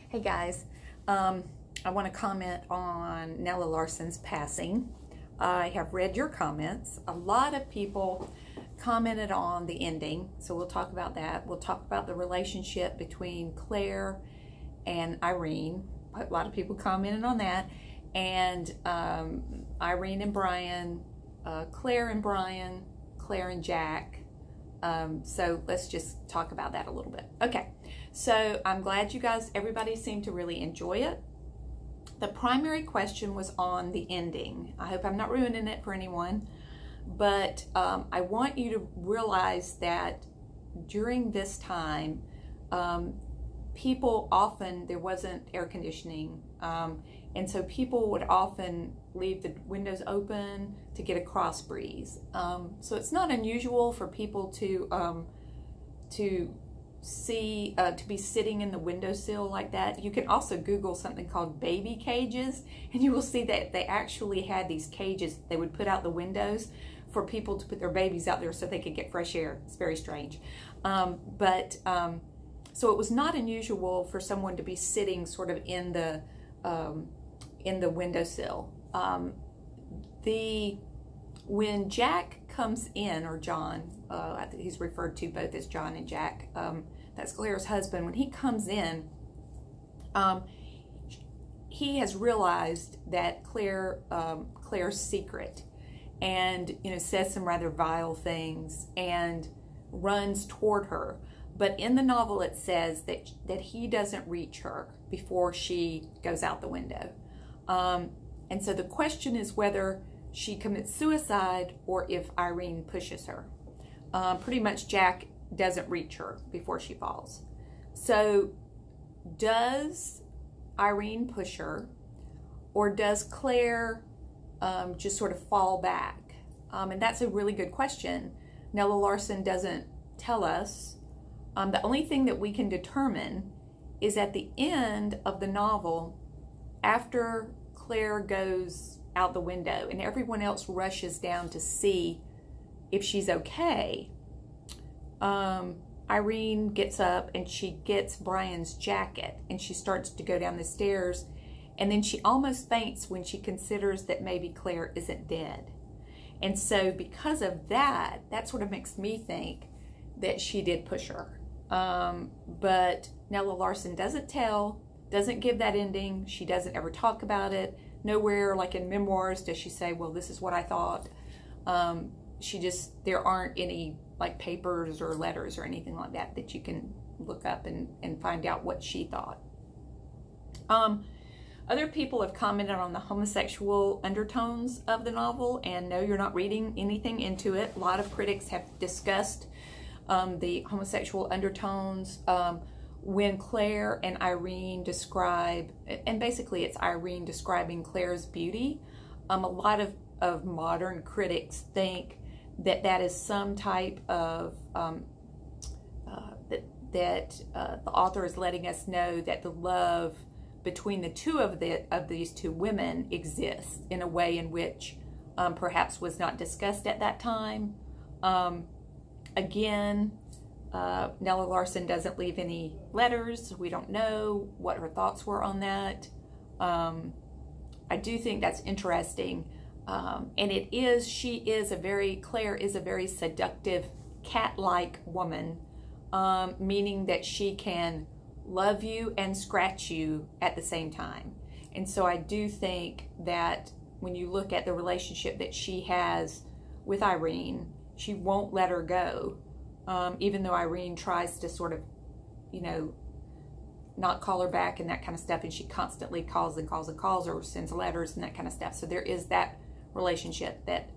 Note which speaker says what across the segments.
Speaker 1: Hey guys, I want to comment on Nella Larsen's passing. I have read your comments. A lot of people commented on the ending, so we'll talk about that. We'll talk about the relationship between Claire and Irene. A lot of people commented on that. And Irene and Brian, Claire and Brian, Claire and Jack. So let's just talk about that a little bit. Okay, so I'm glad you guys, everybody seemed to really enjoy it. The primary question was on the ending. I hope I'm not ruining it for anyone, but I want you to realize that during this time, people often, there wasn't air conditioning, and so people would often leave the windows open to get a cross breeze. So it's not unusual for people to be sitting in the windowsill like that. You can also Google something called baby cages, and you will see that they actually had these cages they would put out the windows for people to put their babies out there so they could get fresh air. It's very strange. So it was not unusual for someone to be sitting sort of in the windowsill. When Jack comes in, or John, I think he's referred to both as John and Jack, that's Claire's husband. When he comes in, he has realized that Claire's secret, and says some rather vile things and runs toward her. But in the novel it says that he doesn't reach her before she goes out the window. And so the question is whether she commits suicide or if Irene pushes her. Pretty much Jack doesn't reach her before she falls. So does Irene push her, or does Claire just sort of fall back? And that's a really good question. Nella Larsen doesn't tell us. The only thing that we can determine is at the end of the novel, after Claire goes out the window and everyone else rushes down to see if she's okay, Irene gets up and she gets Brian's jacket and she starts to go down the stairs, and then she almost faints when she considers that maybe Claire isn't dead. And so because of that, that sort of makes me think that she did push her. But Nella Larsen doesn't give that ending. She doesn't ever talk about it. Nowhere, like in memoirs, does she say, well, this is what I thought. There aren't any like papers or letters or anything like that that you can look up and find out what she thought. Other people have commented on the homosexual undertones of the novel, and no, you're not reading anything into it. A lot of critics have discussed the homosexual undertones when Claire and Irene describe, and basically it's Irene describing Claire's beauty. A lot of modern critics think that that is some type of, that the author is letting us know that the love between the two of these two women exists in a way in which perhaps was not discussed at that time. Again, Nella Larsen doesn't leave any letters. We don't know what her thoughts were on that. I do think that's interesting. And Claire is a very seductive, cat-like woman, meaning that she can love you and scratch you at the same time. And so I do think that when you look at the relationship that she has with Irene, she won't let her go, even though Irene tries to sort of, not call her back and that kind of stuff, and she constantly calls and calls and calls or sends letters and that kind of stuff. So there is that relationship that,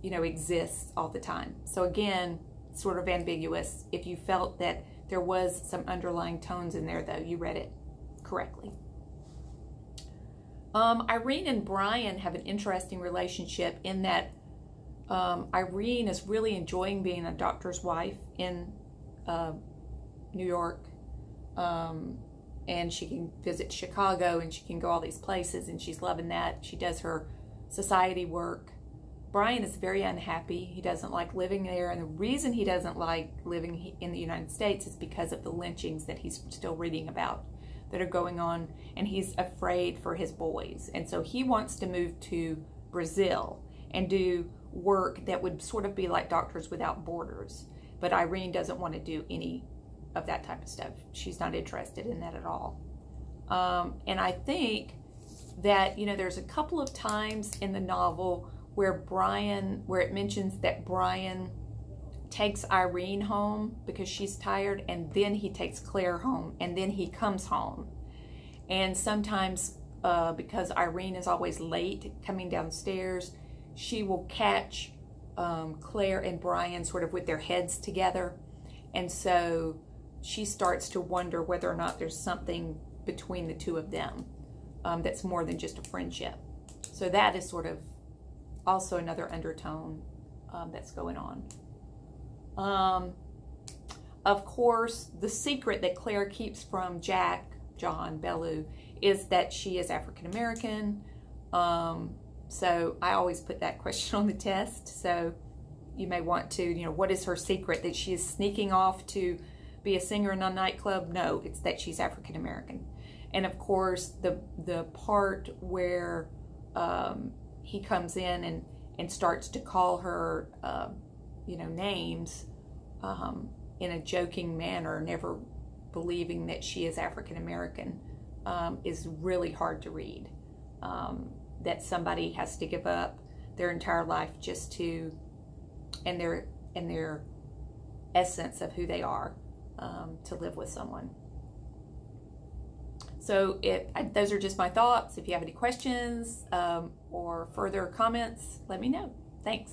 Speaker 1: exists all the time. So again, sort of ambiguous. If you felt that there was some underlying tones in there, though, you read it correctly. Irene and Brian have an interesting relationship in that Irene is really enjoying being a doctor's wife in New York, and she can visit Chicago and she can go all these places, and she's loving that. She does her society work. Brian is very unhappy. He doesn't like living there, and the reason he doesn't like living in the United States is because of the lynchings that he's still reading about that are going on, and he's afraid for his boys. And so he wants to move to Brazil and do work that would sort of be like Doctors Without Borders. But Irene doesn't want to do any of that type of stuff. She's not interested in that at all. And I think that, you know, there's a couple of times in the novel where it mentions that Brian takes Irene home because she's tired, and then he takes Claire home, and then he comes home. And sometimes because Irene is always late coming downstairs, she will catch Claire and Brian sort of with their heads together. And so she starts to wonder whether or not there's something between the two of them that's more than just a friendship. So that is sort of also another undertone that's going on. Of course, the secret that Claire keeps from John Bellew, is that she is African American. So I always put that question on the test. So you may want to, you know, what is her secret? That she is sneaking off to be a singer in a nightclub? No, it's that she's African American. And of course, the part where he comes in and starts to call her, you know, names in a joking manner, never believing that she is African American, is really hard to read. That somebody has to give up their entire life just to, and their essence of who they are, to live with someone. So those are just my thoughts. If you have any questions or further comments, let me know. Thanks.